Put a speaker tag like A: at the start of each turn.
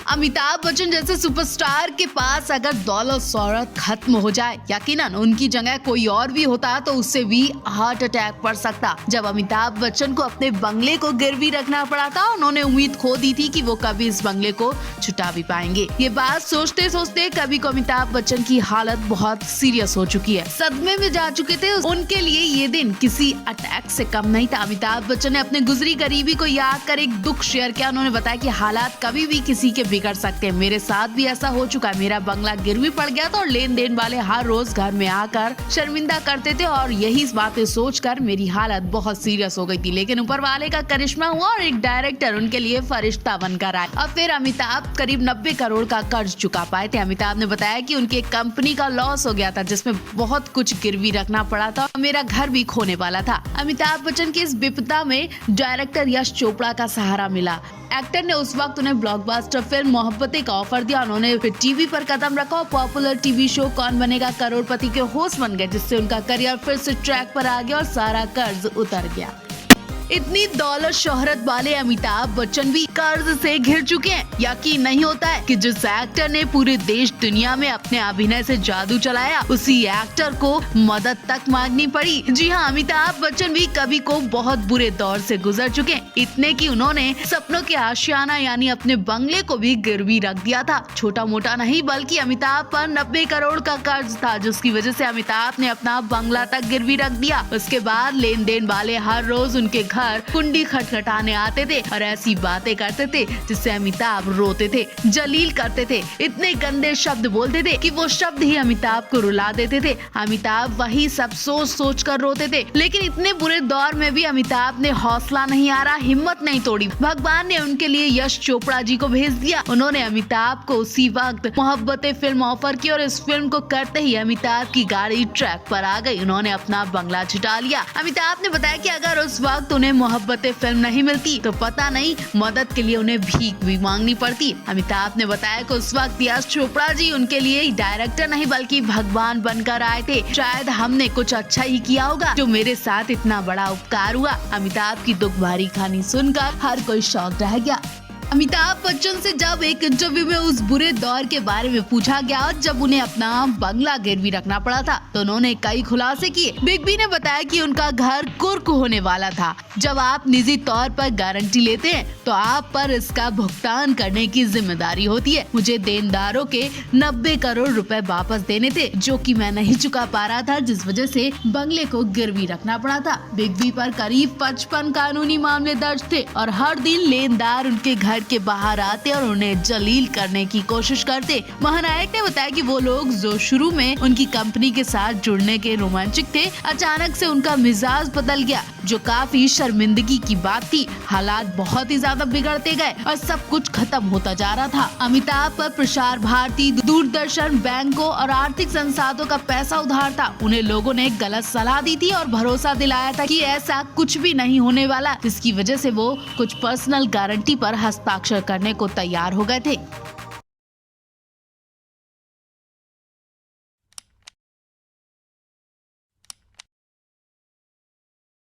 A: अमिताभ बच्चन जैसे सुपरस्टार के पास अगर दौलत शोहरत खत्म हो जाए, यकीनन उनकी जगह कोई और भी होता तो उससे भी हार्ट अटैक पड़ सकता। जब अमिताभ बच्चन को अपने बंगले को गिरवी रखना पड़ा था, उन्होंने उम्मीद खो दी थी कि वो कभी इस बंगले को छुटा भी पाएंगे। ये बात सोचते सोचते कभी को अमिताभ बच्चन की हालत बहुत सीरियस हो चुकी है, सदमे में जा चुके थे। उनके लिए ये दिन किसी अटैक से कम नहीं था। अमिताभ बच्चन ने अपने गुजरी गरीबी को याद कर एक दुख शेयर किया। उन्होंने बताया कि हालात कभी भी किसी के बिगड़ सकते हैं, मेरे साथ भी ऐसा हो चुका है। मेरा बंगला गिरवी पड़ गया था और लेन देन वाले हर रोज घर में आकर शर्मिंदा करते थे और यही बातें सोचकर मेरी हालत बहुत सीरियस हो गई थी। लेकिन ऊपर वाले का करिश्मा हुआ और एक डायरेक्टर उनके लिए फरिश्ता बनकर आए और फिर अमिताभ करीब 90 करोड़ का कर्ज चुका पाए थे। अमिताभ ने बताया कि उनकी एक कंपनी का लॉस हो गया था जिसमें बहुत कुछ गिरवी रखना पड़ा था, मेरा घर भी खोने वाला था। अमिताभ बच्चन की इस विपदा में डायरेक्टर यश चोपड़ा का सहारा मिला। एक्टर ने उस वक्त उन्हें ब्लॉकबस्टर फिल्म मोहब्बतें का ऑफर दिया। उन्होंने फिर टीवी पर कदम रखा और पॉपुलर टीवी शो कौन बनेगा करोड़पति के होस्ट बन गए, जिससे उनका करियर फिर से ट्रैक पर आ गया और सारा कर्ज उतर गया। इतनी दौलत शोहरत वाले अमिताभ बच्चन भी कर्ज से घिर चुके हैं। यकीन नहीं होता है कि जिस एक्टर ने पूरे देश दुनिया में अपने अभिनय से जादू चलाया, उसी एक्टर को मदद तक मांगनी पड़ी। जी हाँ, अमिताभ बच्चन भी कभी को बहुत बुरे दौर से गुजर चुके हैं, इतने कि उन्होंने सपनों के आशियाना यानी अपने बंगले को भी गिरवी रख दिया था। छोटा मोटा नहीं बल्कि अमिताभ पर 90 करोड़ का कर्ज था, जिसकी वजह से अमिताभ ने अपना बंगला तक गिरवी रख दिया। उसके बाद लेन देन वाले हर रोज उनके घर कुंडी खटखटाने आते थे और ऐसी बातें करते थे जिससे अमिताभ रोते थे, जलील करते थे, इतने गंदे शब्द बोलते थे कि वो शब्द ही अमिताभ को रुला देते थे। अमिताभ वही सब सोच सोच कर रोते थे। लेकिन इतने बुरे दौर में भी अमिताभ ने हौसला नहीं हारा, हिम्मत नहीं तोड़ी। भगवान ने उनके लिए यश चोपड़ा जी को भेज दिया। उन्होंने अमिताभ को उसी वक्त मोहब्बतें फिल्म ऑफर की और इस फिल्म को करते ही अमिताभ की गाड़ी ट्रैक पर आ गई। उन्होंने अपना बंगला छुटा लिया। अमिताभ ने बताया कि अगर उस वक्त उन्हें मोहब्बतें फिल्म नहीं मिलती तो पता नहीं मदद के लिए उन्हें भीख भी मांगनी पड़ती। अमिताभ ने बताया कि उस वक्त यश चोपड़ा जी उनके लिए डायरेक्टर नहीं बल्कि भगवान बनकर आए थे। शायद हमने कुछ अच्छा ही किया होगा जो मेरे साथ इतना बड़ा उपकार हुआ। अमिताभ की दुख भरी कहानी सुनकर हर कोई शॉक रह गया। अमिताभ बच्चन से जब एक इंटरव्यू में उस बुरे दौर के बारे में पूछा गया जब उन्हें अपना बंगला गिरवी रखना पड़ा था, तो उन्होंने कई खुलासे किए। बिग बी ने बताया कि उनका घर कुर्क होने वाला था। जब आप निजी तौर पर गारंटी लेते हैं तो आप पर इसका भुगतान करने की जिम्मेदारी होती है। मुझे देनदारों के 90 करोड़ रुपए वापस देने थे जो कि मैं नहीं चुका पा रहा था, जिस वजह से बंगले को गिरवी रखना पड़ा था। बिग बी पर करीब 55 कानूनी मामले दर्ज थे और हर दिन लेनदार उनके घर के बाहर आते और उन्हें जलील करने की कोशिश करते। महानायक ने बताया कि वो लोग जो शुरू में उनकी कंपनी के साथ जुड़ने के रोमांचिक थे, अचानक से उनका मिजाज बदल गया, जो काफी शर्मिंदगी की बात थी। हालात बहुत ही ज्यादा बिगड़ते गए और सब कुछ खत्म होता जा रहा था। अमिताभ पर प्रसार भारती, दूरदर्शन, बैंकों और आर्थिक संसाधनों का पैसा उधार था। उन्हें लोगों ने गलत सलाह दी थी और भरोसा दिलाया था कि ऐसा कुछ भी नहीं होने वाला, जिसकी वजह से वो कुछ पर्सनल गारंटी पर हस्ताक्षर करने को तैयार हो गए थे।